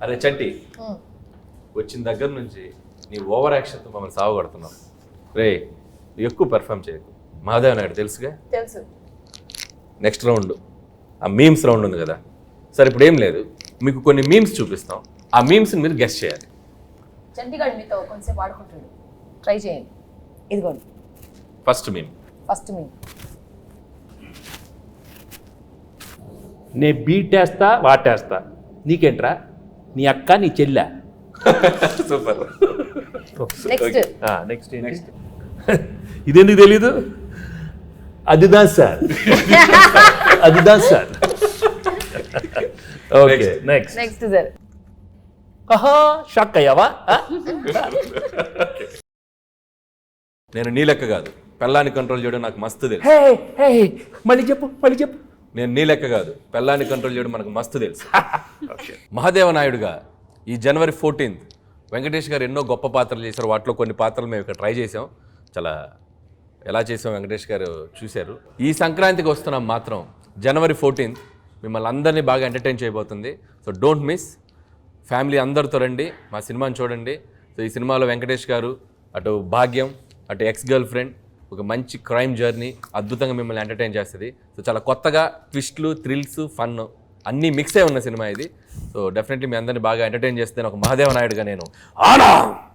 అరే చంటి వచ్చిన దగ్గర నుంచి నీ ఓవర్ యాక్షన్తో మమ్మల్ని సావగొడుతున్నావు. రే ఎక్కువ పెర్ఫామ్ చేయకు. మహాదేవ్ నాయుడు తెలుసుగా. తెలుసు. నెక్స్ట్ రౌండ్ ఆ మీమ్స్ రౌండ్ ఉంది కదా. సరే ఇప్పుడు ఏం లేదు, మీకు కొన్ని మీమ్స్ చూపిస్తాం. ఆ మీమ్స్ని మీరు గెస్ట్ చేయాలి. చంటిగాడు మీతో కొంచెంసేపు ఆడుకుంటాడు, ట్రై చేయండి. ఇదిగోండి ఫస్ట్ మీమ్. నే బీటేస్తా వాటేస్తా, నీకేంట్రా నీ అక్క నీ చెల్లె. సూపర్. నెక్స్ట్ నెక్స్ట్ ఇదెందుకు తెలీదు? అదిదా సార్, అదిదా సార్. Okay next sir. ఆహా షాక్ అయ్యావా? నేను నీ లెక్క కాదు, పెళ్ళాన్ని కంట్రోల్ చేయడం నాకు మస్తు తెలుసు. మళ్ళీ చెప్పు. నేను నీ లెక్క కాదు, పెళ్ళాన్ని కంట్రోల్ చేయడం మనకు మస్తు తెలుసు. మహాదేవ నాయుడుగా ఈ జనవరి 14th వెంకటేష్ గారు ఎన్నో గొప్ప పాత్రలు చేశారు. వాటిలో కొన్ని పాత్రలు మేము ఇక్కడ ట్రై చేసాం. చాలా ఎలా చేసాం వెంకటేష్ గారు చూశారు. ఈ సంక్రాంతికి వస్తున్నాం మాత్రం జనవరి 14th మిమ్మల్ని అందరినీ బాగా ఎంటర్టైన్ చేయబోతుంది. So don't miss. ఫ్యామిలీ అందరితో రండి, మా సినిమాని చూడండి. సో ఈ సినిమాలో వెంకటేష్ గారు, అటు భాగ్యం, అటు ఎక్స్ గర్ల్ ఫ్రెండ్, ఒక మంచి క్రైమ్ జర్నీ అద్భుతంగా మిమ్మల్ని ఎంటర్టైన్ చేస్తుంది. సో చాలా కొత్తగా ట్విస్ట్లు, థ్రిల్స్, ఫన్ అన్నీ మిక్స్ అయి ఉన్న సినిమా ఇది. సో డెఫినెట్లీ మీ అందరినీ బాగా ఎంటర్టైన్ చేస్తే ఒక మహాదేవ నాయుడుగా నేను ఆనా